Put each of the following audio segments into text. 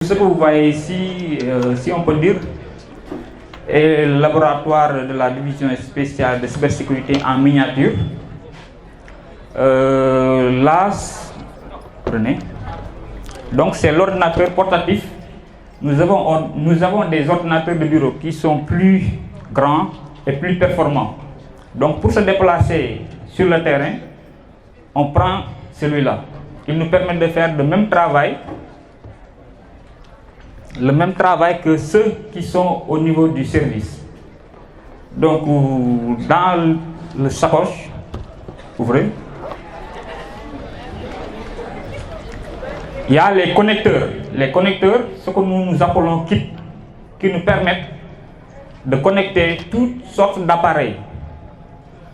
Ce que vous voyez ici, si on peut dire, est le laboratoire de la division spéciale de cybersécurité en miniature. Là, prenez. Donc c'est l'ordinateur portatif. Nous avons des ordinateurs de bureau qui sont plus grands et plus performants. Donc pour se déplacer sur le terrain, on prend celui-là. Il nous permet de faire le même travail que ceux qui sont au niveau du service. Donc dans le sacoche, ouvrez, il y a les connecteurs. Les connecteurs, ce que nous appelons kits, qui nous permettent de connecter toutes sortes d'appareils.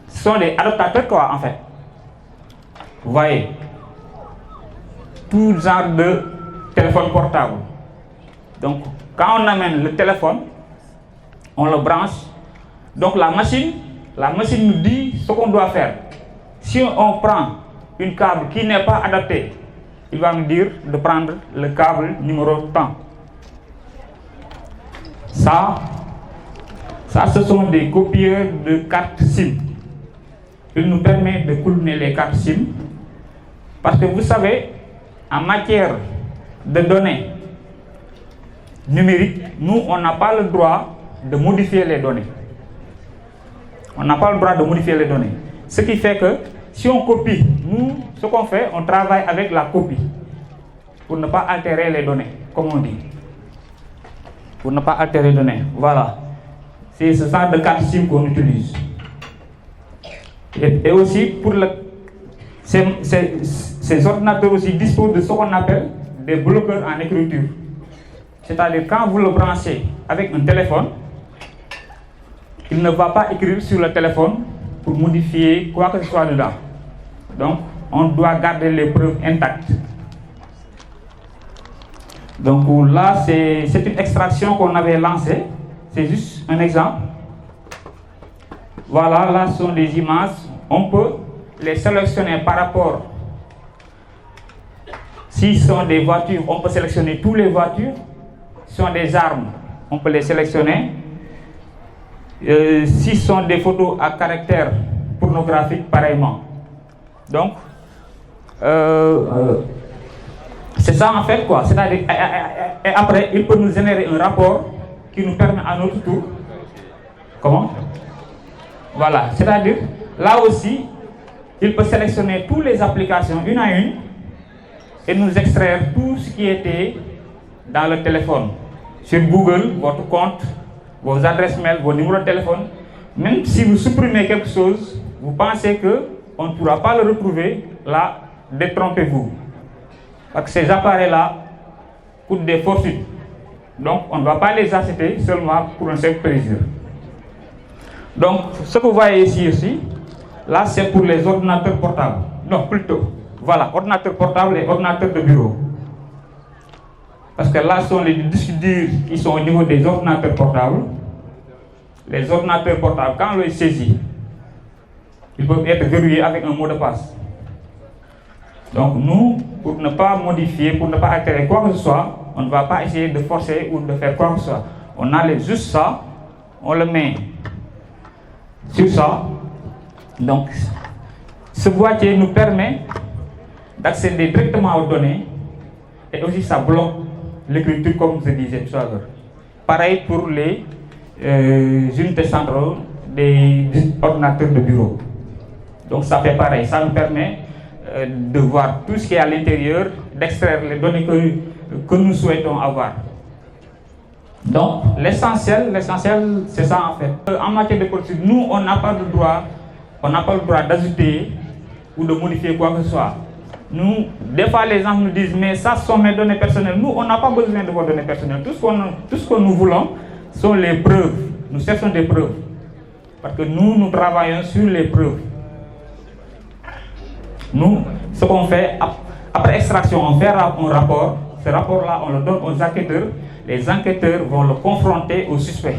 Ce sont des adaptateurs quoi en fait. Vous voyez, tout genre de téléphone portable. Donc quand on amène le téléphone, on le branche. Donc la machine nous dit ce qu'on doit faire. Si on prend une câble qui n'est pas adaptée, il va nous dire de prendre le câble numéro tant. Ça ce sont des copieurs de cartes SIM. Il nous permet de cloner les cartes SIM. Parce que vous savez, en matière de données numériques, nous, on n'a pas le droit de modifier les données. On n'a pas le droit de modifier les données. Ce qui fait que, si on copie, nous, ce qu'on fait, on travaille avec la copie. Pour ne pas altérer les données, comme on dit. Pour ne pas altérer les données. Voilà. C'est ce genre de carte SIM qu'on utilise. Et aussi, pour ces ordinateurs aussi disposent de ce qu'on appelle des bloqueurs en écriture. C'est-à-dire quand vous le branchez avec un téléphone, il ne va pas écrire sur le téléphone pour modifier quoi que ce soit dedans. Donc, on doit garder les preuves intactes. Donc là, c'est une extraction qu'on avait lancée. C'est juste un exemple. Voilà, là sont des images. On peut les sélectionner par rapport. Si ce sont des voitures, on peut sélectionner toutes les voitures. Si ce sont des armes, on peut les sélectionner. Si ce sont des photos à caractère pornographique, pareillement. Donc, c'est ça en fait quoi. C'est-à-dire, et après, il peut nous générer un rapport qui nous permet à notre tour. Comment? Voilà, c'est-à-dire, là aussi, il peut sélectionner toutes les applications une à une et nous extraire tout ce qui était dans le téléphone. Sur Google, votre compte, vos adresses mail, vos numéros de téléphone. Même si vous supprimez quelque chose, vous pensez qu'on ne pourra pas le retrouver, là, détrompez-vous. Parce que ces appareils-là coûtent des fortunes. Donc, on ne doit pas les acheter seulement pour un simple plaisir. Donc, ce que vous voyez ici aussi, là, c'est pour les ordinateurs portables. Non, plutôt, voilà, ordinateurs portables et ordinateurs de bureau. Parce que là, ce sont les disques durs qui sont au niveau des ordinateurs portables. Les ordinateurs portables, quand on les saisit, ils peuvent être verrouillés avec un mot de passe. Donc nous, pour ne pas modifier, pour ne pas altérer quoi que ce soit, on ne va pas essayer de forcer ou de faire quoi que ce soit. On enlève juste ça, on le met sur ça. Donc, ce boîtier nous permet d'accéder directement aux données et aussi ça bloque l'écriture comme je disais tout à l'heure. Pareil pour les unités centrales des ordinateurs de bureau. Donc ça fait pareil, ça nous permet de voir tout ce qui est à l'intérieur, d'extraire les données que nous souhaitons avoir. Donc l'essentiel c'est ça en fait. En matière de politique, nous on n'a pas le droit d'ajouter ou de modifier quoi que ce soit. Nous, des fois les gens nous disent mais ça ce sont mes données personnelles. Nous on n'a pas besoin de vos données personnelles. Tout ce que nous voulons sont les preuves. Nous cherchons des preuves. Parce que nous travaillons sur les preuves. Nous, ce qu'on fait, après extraction, on fait un rapport. Ce rapport-là, on le donne aux enquêteurs. Les enquêteurs vont le confronter au suspect.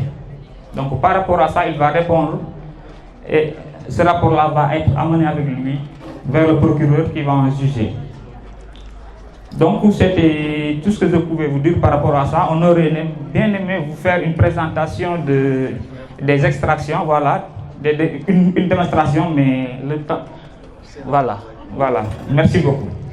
Donc, par rapport à ça, il va répondre. Et ce rapport-là va être amené avec lui vers le procureur qui va en juger. Donc, c'était tout ce que je pouvais vous dire par rapport à ça. On aurait bien aimé vous faire une présentation des extractions, voilà, une démonstration, mais le temps... Voilà, merci beaucoup.